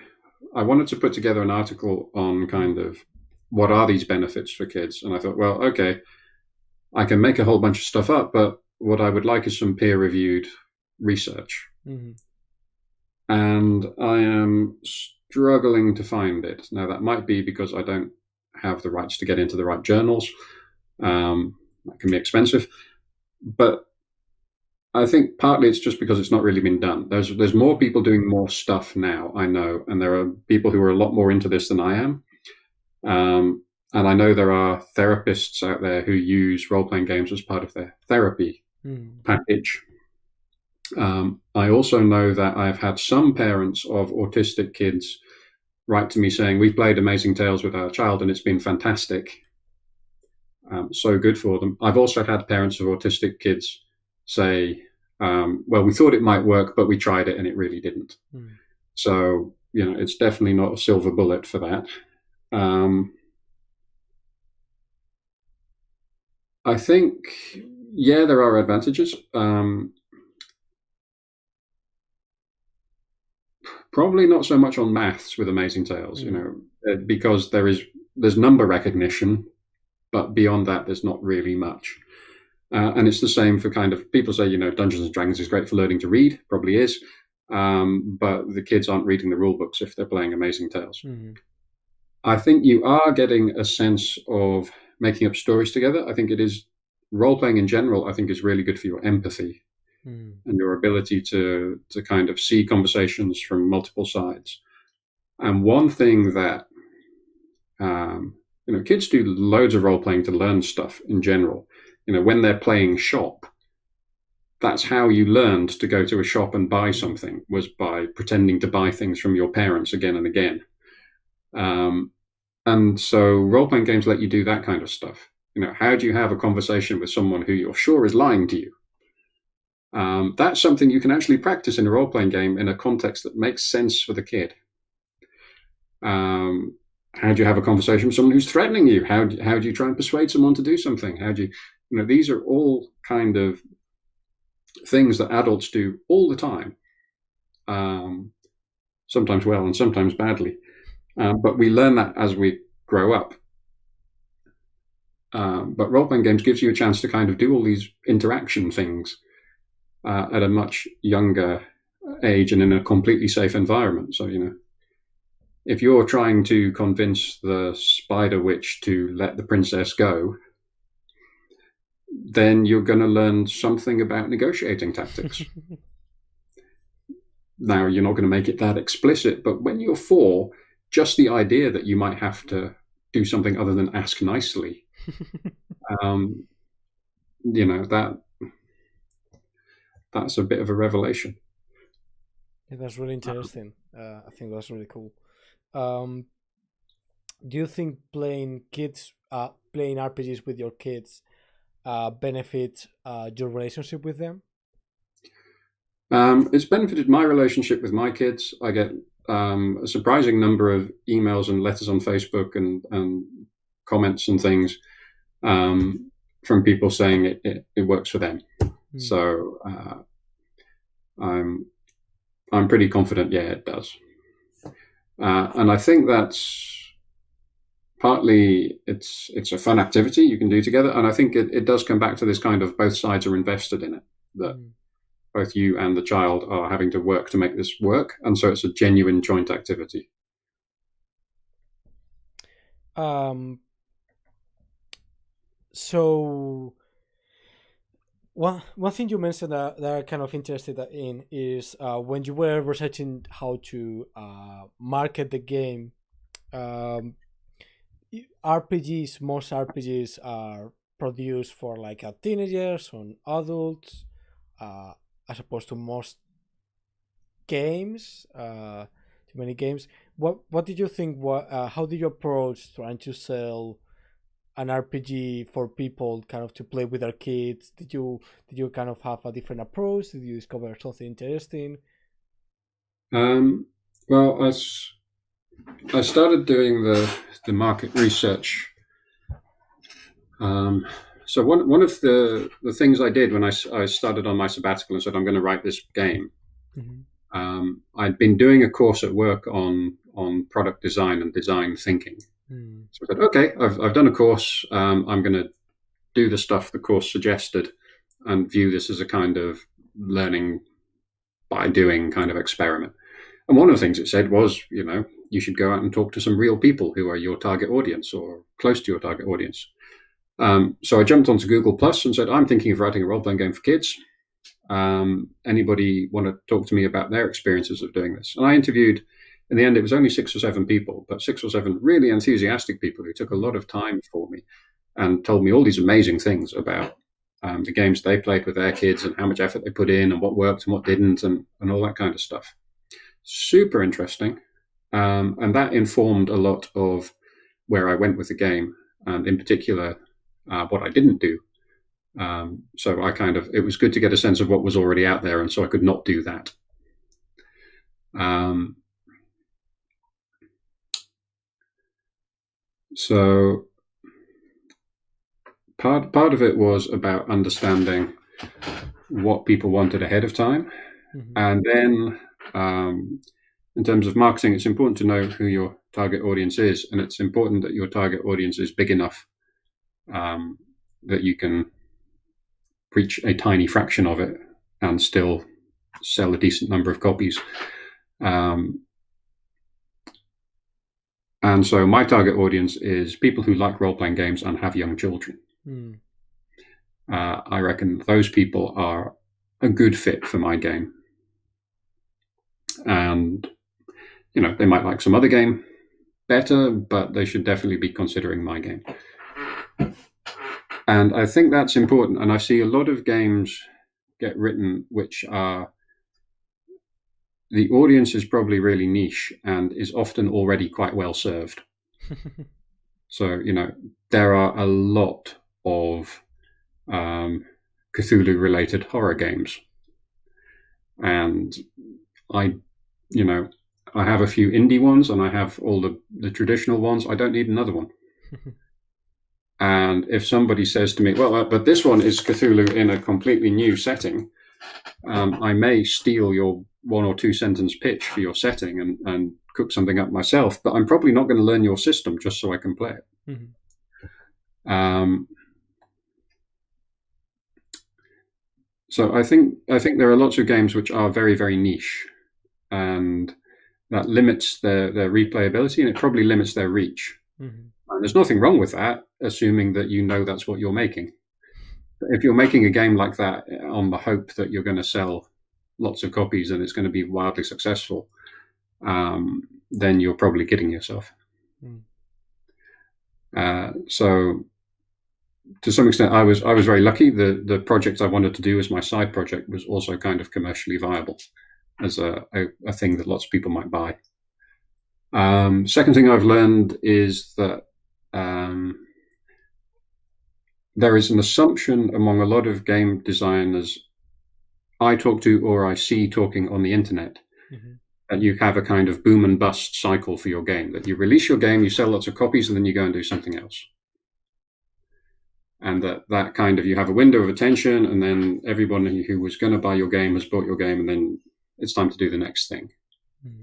I wanted to put together an article on kind of what are these benefits for kids. And I thought, well, okay, I can make a whole bunch of stuff up, but what I would like is some peer-reviewed research. Mm-hmm. And I am struggling to find it. Now, that might be because I don't have the rights to get into the right journals. That can be expensive. But I think partly it's just because it's not really been done. There's more people doing more stuff now, I know, and there are people who are a lot more into this than I am. And I know there are therapists out there who use role-playing games as part of their therapy package. I also know that I've had some parents of autistic kids write to me saying, we've played Amazing Tales with our child and it's been fantastic. So good for them. I've also had parents of autistic kids say, well, we thought it might work, but we tried it and it really didn't. So, it's definitely not a silver bullet for that. I think, yeah, there are advantages. Probably not so much on maths with Amazing Tales, because there's number recognition, but beyond that, there's not really much. And it's the same for kind of, people say, Dungeons and Dragons is great for learning to read, probably is, but the kids aren't reading the rule books if they're playing Amazing Tales. I think you are getting a sense of making up stories together. I think it is, role-playing in general, I think is really good for your empathy and your ability to kind of see conversations from multiple sides. And one thing that, kids do loads of role-playing to learn stuff in general. When they're playing shop, that's how you learned to go to a shop and buy something, was by pretending to buy things from your parents again and again. And so role-playing games let you do that kind of stuff. How do you have a conversation with someone who you're sure is lying to you? That's something you can actually practice in a role-playing game in a context that makes sense for the kid. how do you have a conversation with someone who's threatening you? How do you try and persuade someone to do something? How do you, these are all kind of things that adults do all the time, sometimes well and sometimes badly. But we learn that as we grow up. But role-playing games gives you a chance to kind of do all these interaction things at a much younger age and in a completely safe environment. So, if you're trying to convince the spider witch to let the princess go, then you're going to learn something about negotiating tactics. Now, you're not going to make it that explicit, but when you're 4, just the idea that you might have to do something other than ask nicely, that's a bit of a revelation. Yeah, that's really interesting. I think that's really cool. Do you think playing RPGs with your kids benefit your relationship with them? It's benefited my relationship with my kids. I get a surprising number of emails and letters on Facebook and comments and things from people saying it works for them. So I'm pretty confident, yeah, it does. And I think that's partly it's a fun activity you can do together, and I think it does come back to this kind of both sides are invested in it, that both you and the child are having to work to make this work, and so it's a genuine joint activity. So one thing you mentioned that I'm kind of interested in is when you were researching how to market the game. Most RPGs are produced for like teenagers and adults, as opposed to most games. Too many games. What did you think? How did you approach trying to sell an RPG for people kind of to play with their kids? Did you kind of have a different approach? Did you discover something interesting? Well, I started doing the market research. So one of the things I did when I started on my sabbatical and said I'm going to write this game, I'd been doing a course at work on product design and design thinking. So I said, okay, I've done a course. I'm going to do the stuff the course suggested and view this as a kind of learning by doing kind of experiment. And one of the things it said was, you should go out and talk to some real people who are your target audience or close to your target audience. So I jumped onto Google Plus and said, I'm thinking of writing a role-playing game for kids. Anybody want to talk to me about their experiences of doing this? And I interviewed, in the end, it was only 6 or 7 people, but 6 or 7 really enthusiastic people who took a lot of time for me and told me all these amazing things about the games they played with their kids and how much effort they put in and what worked and what didn't and all that kind of stuff. Super interesting. And that informed a lot of where I went with the game, and in particular, what I didn't do. So it was good to get a sense of what was already out there, and so I could not do that. So part of it was about understanding what people wanted ahead of time, and then in terms of marketing, it's important to know who your target audience is, and it's important that your target audience is big enough that you can reach a tiny fraction of it and still sell a decent number of copies. And so my target audience is people who like role-playing games and have young children. I reckon those people are a good fit for my game. And, they might like some other game better, but they should definitely be considering my game. And I think that's important. And I see a lot of games get written which are, the audience is probably really niche and is often already quite well served. So, there are a lot of Cthulhu-related horror games. And I have a few indie ones, and I have all the traditional ones. I don't need another one. And if somebody says to me, well, but this one is Cthulhu in a completely new setting, I may steal your 1 or 2 sentence pitch for your setting and cook something up myself, but I'm probably not going to learn your system just so I can play it. Mm-hmm. So I think there are lots of games which are very, very niche, and that limits their replayability, and it probably limits their reach. Mm-hmm. And there's nothing wrong with that, assuming that you know that's what you're making. If you're making a game like that on the hope that you're going to sell lots of copies and it's going to be wildly successful, then you're probably kidding yourself. So to some extent, I was very lucky. The project I wanted to do as my side project was also kind of commercially viable as a thing that lots of people might buy. Second thing I've learned is that there is an assumption among a lot of game designers I talk to or I see talking on the internet, mm-hmm. that you have a kind of boom and bust cycle for your game, that you release your game, you sell lots of copies, and then you go and do something else. And that kind of, you have a window of attention, and then everyone who was going to buy your game has bought your game, and then it's time to do the next thing. Mm-hmm.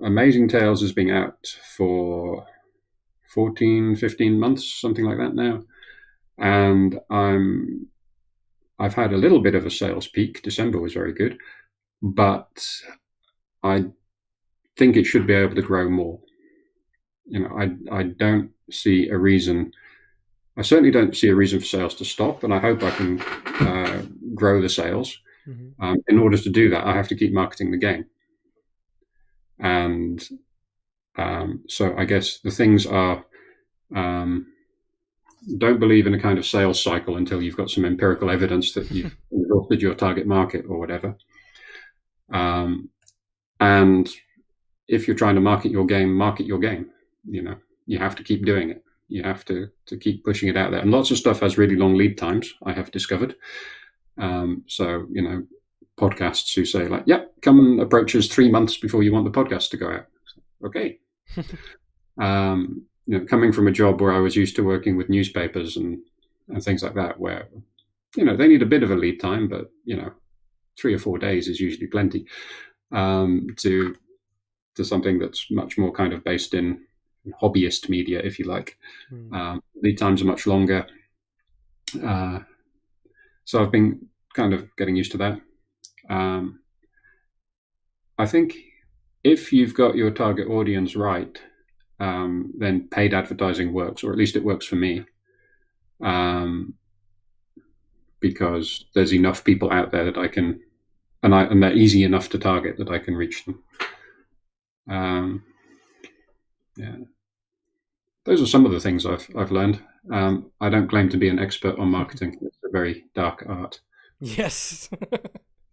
Amazing Tales has been out for 14, 15 months, something like that now. And I've had a little bit of a sales peak. December was very good, but I think it should be able to grow more. I don't see a reason. I certainly don't see a reason for sales to stop, and I hope I can grow the sales. Mm-hmm. In order to do that, I have to keep marketing the game. And so I guess the things are, don't believe in a kind of sales cycle until you've got some empirical evidence that you've exhausted your target market or whatever. And if you're trying to market your game. You have to keep doing it. You have to keep pushing it out there. And lots of stuff has really long lead times, I have discovered. So, podcasts who say like, yep, come and approach us 3 months before you want the podcast to go out. Okay. Coming from a job where I was used to working with newspapers and things like that, where, they need a bit of a lead time, but, 3 or 4 days is usually plenty, to something that's much more kind of based in hobbyist media, if you like. Lead times are much longer. So I've been kind of getting used to that. I think if you've got your target audience right, then paid advertising works, or at least it works for me, because there's enough people out there that I can, and they're easy enough to target that I can reach them. Yeah, those are some of the things I've learned. I don't claim to be an expert on marketing. It's a very dark art. Yes,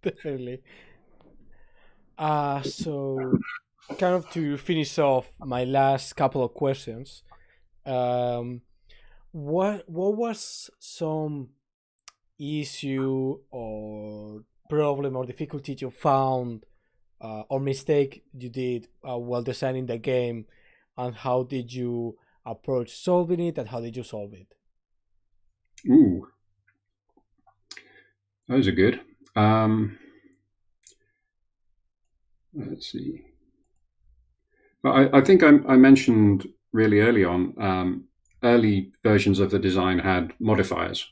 definitely. So kind of to finish off my last couple of questions, what was some issue or problem or difficulty you found or mistake you did while designing the game, and how did you approach solving it, and how did you solve it? Ooh, those are good. Let's see. Well, I think I mentioned really early on, early versions of the design had modifiers.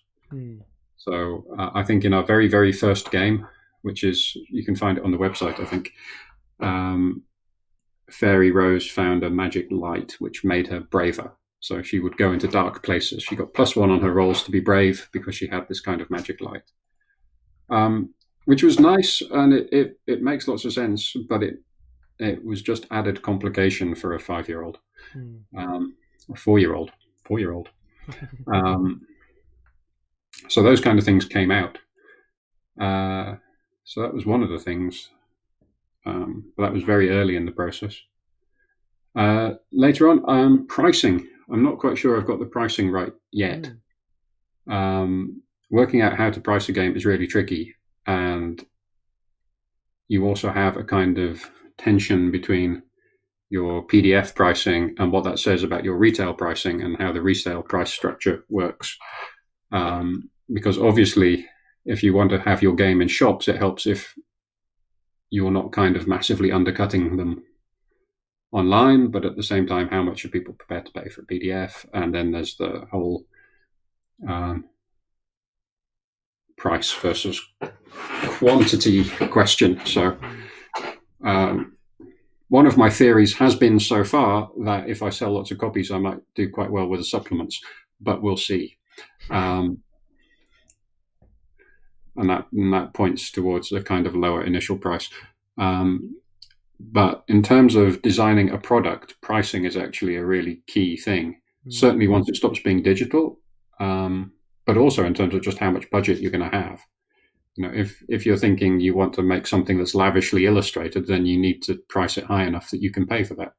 So I think in our very, very first game, which is, you can find it on the website, I think, Fairy Rose found a magic light which made her braver. So she would go into dark places. She got +1 on her rolls to be brave because she had this kind of magic light, which was nice, and it makes lots of sense, but it was just added complication for a 5-year-old, or 4-year-old. So those kind of things came out. So that was one of the things. But that was very early in the process. Later on, pricing. I'm not quite sure I've got the pricing right yet. Working out how to price a game is really tricky. And you also have a kind of tension between your PDF pricing and what that says about your retail pricing and how the resale price structure works. Because obviously, if you want to have your game in shops, it helps if you're not kind of massively undercutting them online, but at the same time, how much are people prepared to pay for a PDF? And then there's the whole price versus quantity question. So one of my theories has been so far that if I sell lots of copies, I might do quite well with the supplements, but we'll see. And that points towards a kind of lower initial price. But in terms of designing a product, pricing is actually a really key thing. Certainly once it stops being digital, but also in terms of just how much budget you're going to have. If you're thinking you want to make something that's lavishly illustrated, then you need to price it high enough that you can pay for that.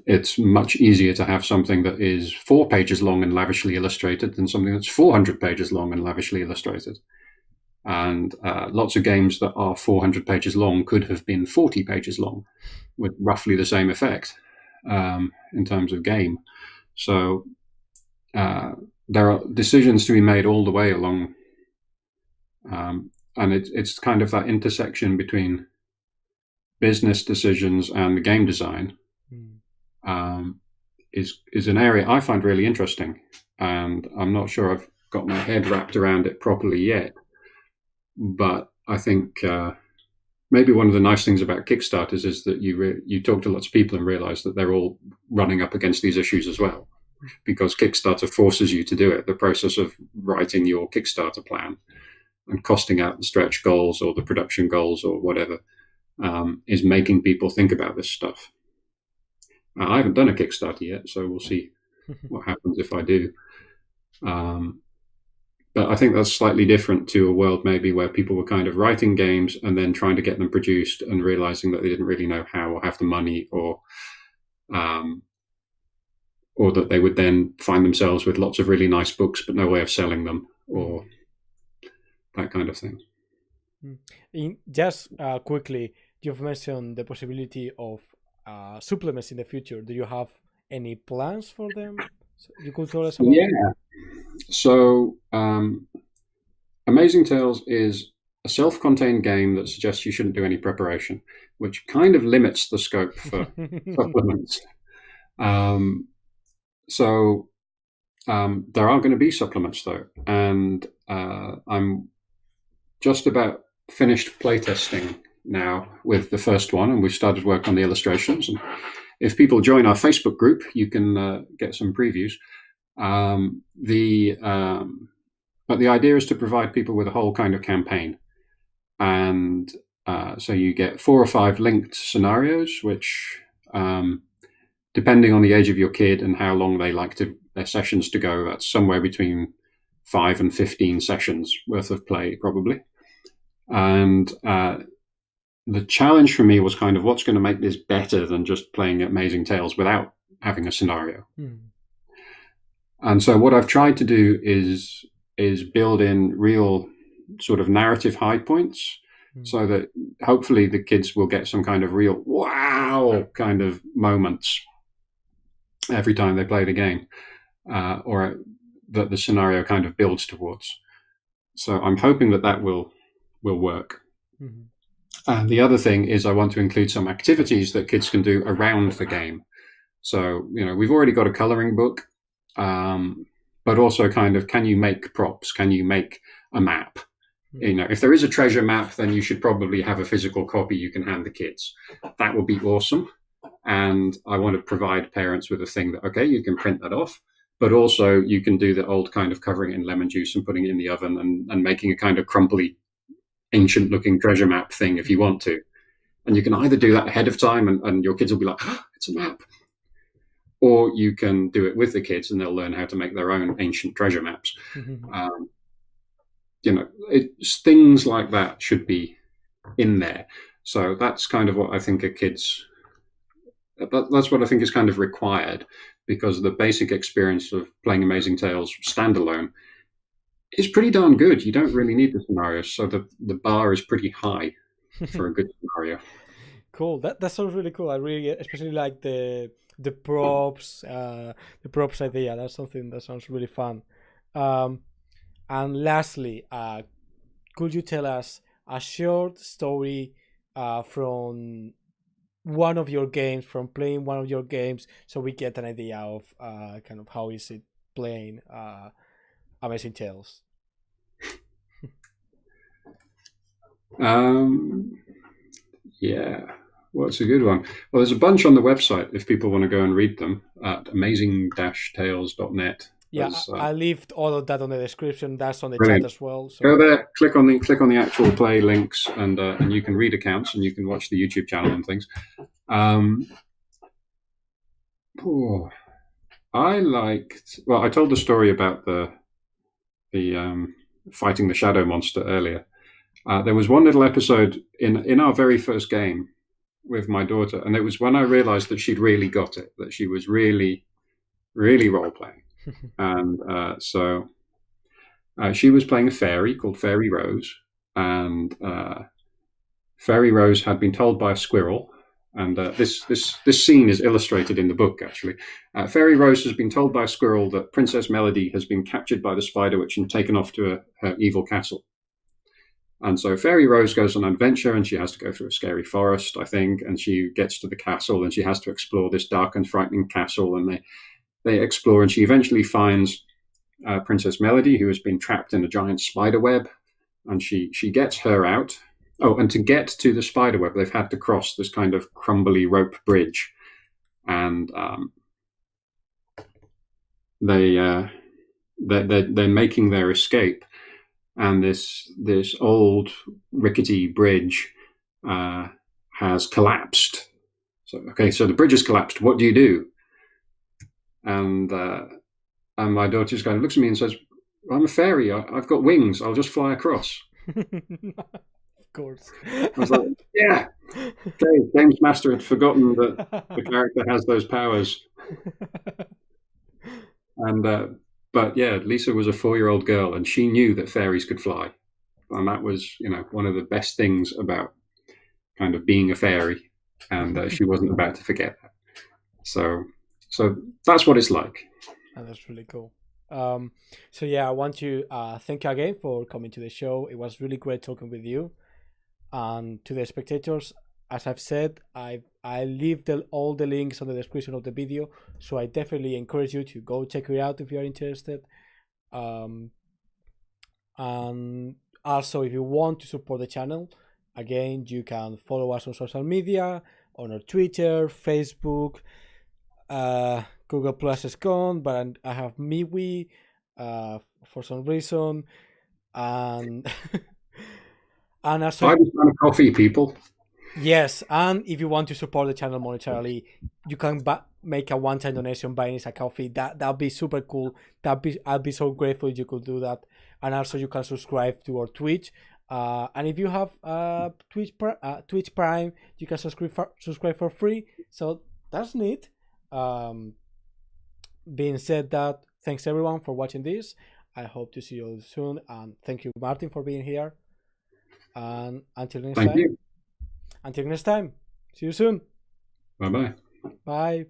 It's much easier to have something that is 4 pages long and lavishly illustrated than something that's 400 pages long and lavishly illustrated. And lots of games that are 400 pages long could have been 40 pages long with roughly the same effect in terms of game. So there are decisions to be made all the way along. And it's kind of that intersection between business decisions and the game design is an area I find really interesting. And I'm not sure I've got my head wrapped around it properly yet. But I think maybe one of the nice things about Kickstarters is that you talk to lots of people and realize that they're all running up against these issues as well, because Kickstarter forces you to do it. The process of writing your Kickstarter plan and costing out the stretch goals or the production goals or whatever is making people think about this stuff. I haven't done a Kickstarter yet, so we'll see what happens if I do. But I think that's slightly different to a world maybe where people were kind of writing games and then trying to get them produced and realizing that they didn't really know how or have the money, or that they would then find themselves with lots of really nice books but no way of selling them, or that kind of thing. Just quickly, you've mentioned the possibility of supplements in the future. Do you have any plans for them? So you could tell us about? Yeah. So Amazing Tales is a self-contained game that suggests you shouldn't do any preparation, which kind of limits the scope for supplements. So there are going to be supplements though, and I'm just about finished playtesting now with the first one, and we've started work on the illustrations. And if people join our Facebook group, you can get some previews. But the idea is to provide people with a whole kind of campaign. And so you get 4 or 5 linked scenarios, which, depending on the age of your kid and how long they like their sessions to go, that's somewhere between 5 and 15 sessions worth of play, probably. And the challenge for me was kind of what's going to make this better than just playing Amazing Tales without having a scenario. And so what I've tried to do is build in real sort of narrative high points so that hopefully the kids will get some kind of real wow kind of moments every time they play the game, or that the scenario kind of builds towards. So I'm hoping that will work. And the other thing is I want to include some activities that kids can do around the game. So, we've already got a coloring book, but also kind of, can you make props? Can you make a map? If there is a treasure map, then you should probably have a physical copy you can hand the kids. That would be awesome. And I want to provide parents with a thing that, okay, you can print that off, but also you can do the old kind of covering it in lemon juice and putting it in the oven and making a kind of crumply, ancient looking treasure map thing if you want to. And you can either do that ahead of time and your kids will be like, oh, it's a map. Or you can do it with the kids and they'll learn how to make their own ancient treasure maps. It's things like that should be in there. So that's kind of what I think that's what I think is kind of required, because the basic experience of playing Amazing Tales standalone is pretty darn good. You don't really need the scenarios, so the bar is pretty high. for a good scenario. Cool. That sounds really cool. I really especially like the props, the props idea. That's something that sounds really fun. Um, and lastly, could you tell us a short story from one of your games, from playing one of your games, so we get an idea of kind of how is it playing Amazing Tales? Yeah, well, it's a good one. Well, there's a bunch on the website if people want to go and read them at amazing-tales.net. Yeah, I leave all of that on the description. That's on the chat Brilliant. as well. So Go there, click on the actual play links, and you can read accounts and you can watch the YouTube channel and things. I told the story about the fighting the shadow monster earlier. There was one little episode in our very first game with my daughter, and it was when I realized that she'd really got it, that she was really, really role playing. And so she was playing a fairy called Fairy Rose, and Fairy Rose had been told by a squirrel, and this scene is illustrated in the book, actually. Fairy Rose has been told by a squirrel that Princess Melody has been captured by the Spider Witch and taken off to her evil castle. And so Fairy Rose goes on an adventure, and she has to go through a scary forest, I think, and she gets to the castle, and she has to explore this dark and frightening castle, and they explore, and she eventually finds Princess Melody, who has been trapped in a giant spider web, and she gets her out. Oh, and to get to the spider web, they've had to cross this kind of crumbly rope bridge, and they're making their escape, and this old rickety bridge has collapsed. So the bridge has collapsed. What do you do? And my daughter just kind of looks at me and says, "I'm a fairy. I've got wings. I'll just fly across." Of course. I was like, yeah. Okay, Games Master had forgotten that the character has those powers. And but yeah, Lisa was a 4-year-old girl, and she knew that fairies could fly, and that was, one of the best things about kind of being a fairy, and she wasn't about to forget that. So that's what it's like. And that's really cool. So yeah, I want to thank you again for coming to the show. It was really great talking with you. And to the spectators, as I've said, I leave all the links on the description of the video, so I definitely encourage you to go check it out if you are interested. And also, if you want to support the channel, again, you can follow us on social media, on our Twitter, Facebook, Google Plus is gone, but I have MeWe for some reason, and and also I just want a coffee, people. yes, and if you want to support the channel monetarily, you can make a one-time donation buying us a coffee. That'd be super cool. I'd be so grateful if you could do that. And also, you can subscribe to our Twitch. And if you have Twitch Prime, you can subscribe for free. So that's neat. Being said that, thanks everyone for watching this. I hope to see you all soon, and thank you, Martin, for being here. And until next time. Until next time. See you soon. Bye-bye. Bye.